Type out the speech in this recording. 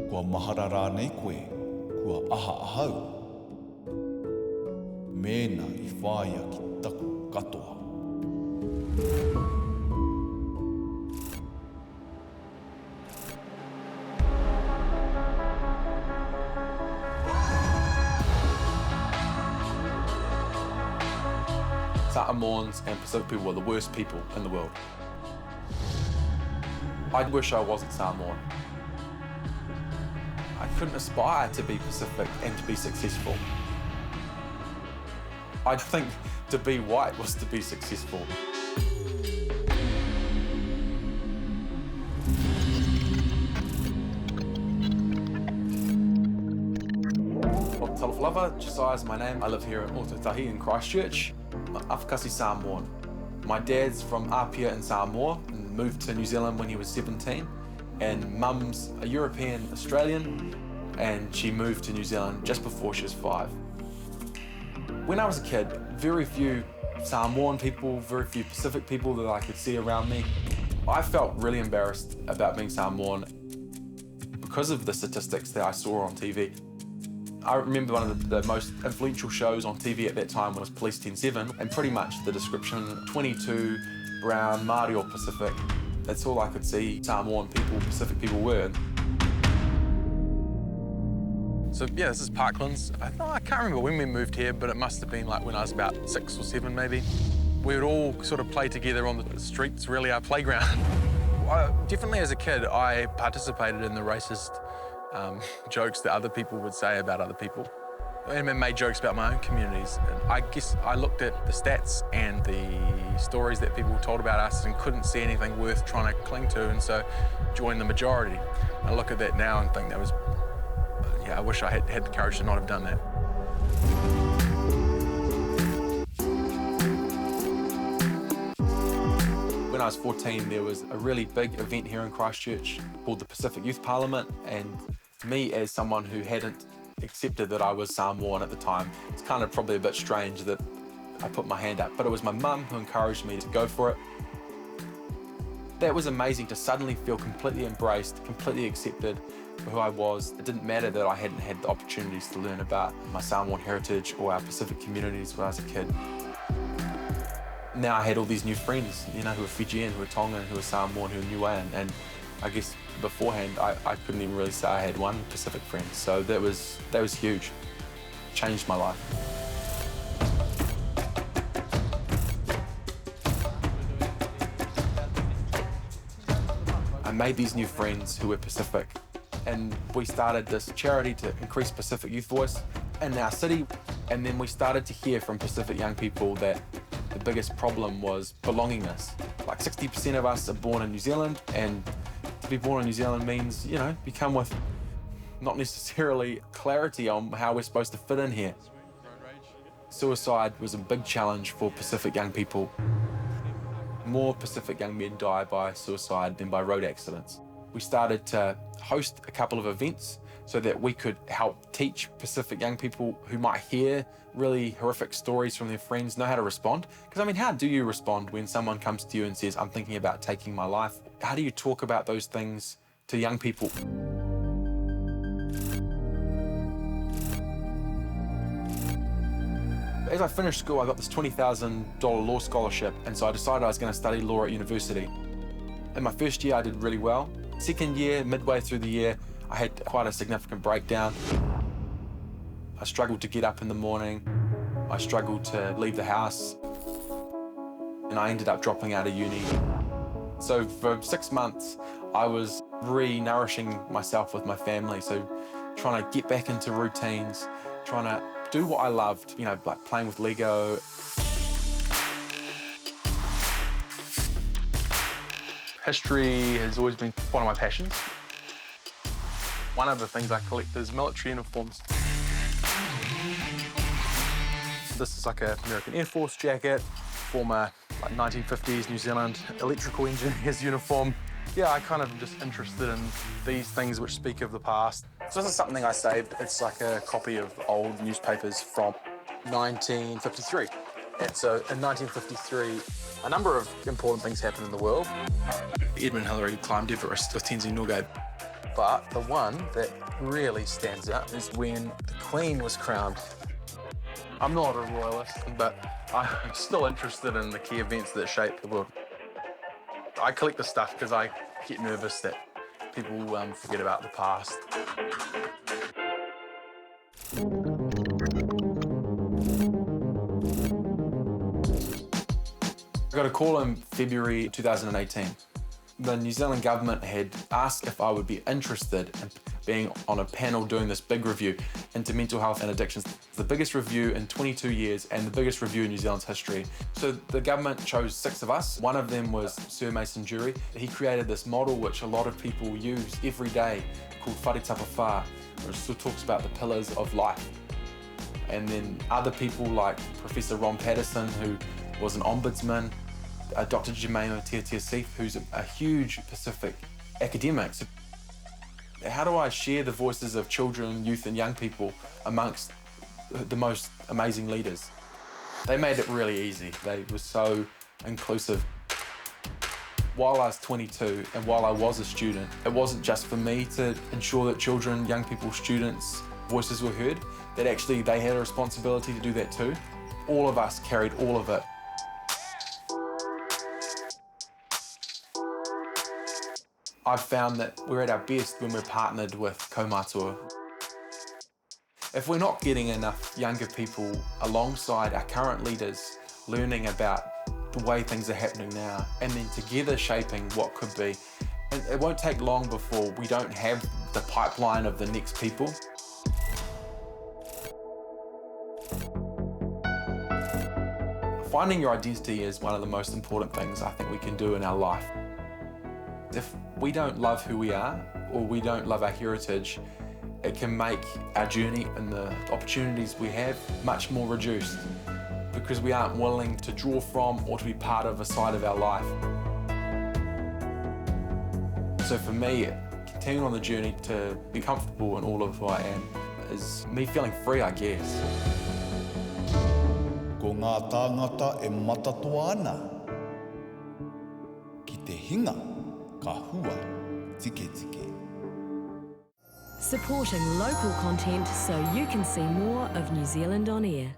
Kua maharara nei koe, kua aha ahau. Mēnā I whāia ki taku katoa. Samoans and Pacific people were the worst people in the world. I wish I wasn't Samoan. I couldn't aspire to be Pacific and to be successful. I think to be white was to be successful. Talafalava, Josiah is my name. I live here in Otatahi in Christchurch. I'm Advocacy Samoan. My dad's from Apia in Samoa and moved to New Zealand when he was 17. And mum's a European Australian and she moved to New Zealand just before she was 5. When I was a kid, very few Samoan people, very few Pacific people that I could see around me. I felt really embarrassed about being Samoan because of the statistics that I saw on TV. I remember one of the most influential shows on TV at that time was Police 10-7, and pretty much the description, 22, brown, Māori or Pacific, that's all I could see Samoan people, Pacific people were. So yeah, this is Parklands. I can't remember when we moved here, but it must have been like when I was about 6 or 7 maybe. We would all sort of play together on the streets, really our playground. Definitely as a kid, I participated in the racist jokes that other people would say about other people. And I made jokes about my own communities. And I guess I looked at the stats and the stories that people told about us and couldn't see anything worth trying to cling to, and so joined the majority. I look at that now and think that was, yeah, I wish I had the courage to not have done that. When I was 14, there was a really big event here in Christchurch called the Pacific Youth Parliament, and me as someone who hadn't accepted that I was Samoan at the time, it's kind of probably a bit strange that I put my hand up, but it was my mum who encouraged me to go for it. That was amazing to suddenly feel completely embraced, completely accepted for who I was. It didn't matter that I hadn't had the opportunities to learn about my Samoan heritage or our Pacific communities when I was a kid. Now I had all these new friends, you know, who were Fijian, who were Tongan, who were Samoan, who were Niuean, and I guess beforehand I couldn't even really say I had one Pacific friend. So that was huge. Changed my life. I made these new friends who were Pacific, and we started this charity to increase Pacific youth voice in our city. And then we started to hear from Pacific young people that the biggest problem was belongingness. Like 60% of us are born in New Zealand, and to be born in New Zealand means, you know, you come with not necessarily clarity on how we're supposed to fit in here. Suicide was a big challenge for Pacific young people. More Pacific young men die by suicide than by road accidents. We started to host a couple of events so that we could help teach Pacific young people who might hear really horrific stories from their friends know how to respond. Because I mean, how do you respond when someone comes to you and says, I'm thinking about taking my life? How do you talk about those things to young people? As I finished school, I got this $20,000 law scholarship, and so I decided I was going to study law at university. In my first year, I did really well. Second year, midway through the year, I had quite a significant breakdown. I struggled to get up in the morning. I struggled to leave the house. And I ended up dropping out of uni. So for 6 months, I was re-nourishing myself with my family. So trying to get back into routines, trying to do what I loved, you know, like playing with Lego. History has always been one of my passions. One of the things I collect is military uniforms. This is like an American Air Force jacket, former like 1950s New Zealand electrical engineer's uniform. Yeah, I kind of am just interested in these things which speak of the past. So this is something I saved. It's like a copy of old newspapers from 1953. And so in 1953, a number of important things happened in the world. Edmund Hillary climbed Everest with Tenzing Norgay. But the one that really stands out is when the Queen was crowned. I'm not a royalist, but I'm still interested in the key events that shape the world. I collect the stuff because I get nervous that people forget about the past. I got a call in February 2018. The New Zealand government had asked if I would be interested in being on a panel doing this big review into mental health and addictions. The biggest review in 22 years and the biggest review in New Zealand's history. So the government chose 6 of us. One of them was Sir Mason Jury. He created this model which a lot of people use every day called whare tapa whā, which sort of talks about the pillars of life. And then other people like Professor Ron Patterson, who was an ombudsman, Dr. Jemima Tiatia-Seif, who's a huge Pacific academic. So how do I share the voices of children, youth and young people amongst the most amazing leaders? They made it really easy. They were so inclusive. While I was 22 and while I was a student, it wasn't just for me to ensure that children, young people, students' voices were heard, that actually they had a responsibility to do that too. All of us carried all of it. I've found that we're at our best when we're partnered with kaumātua. If we're not getting enough younger people alongside our current leaders, learning about the way things are happening now, and then together shaping what could be, and it won't take long before we don't have the pipeline of the next people. Finding your identity is one of the most important things I think we can do in our life. If we don't love who we are, or we don't love our heritage, it can make our journey and the opportunities we have much more reduced, because we aren't willing to draw from or to be part of a side of our life. So for me, continuing on the journey to be comfortable in all of who I am is me feeling free, I guess. Ko ngā tāngata e matatoa ana. Ki te hinga, ka hua, tike tike. Supporting local content so you can see more of New Zealand on air.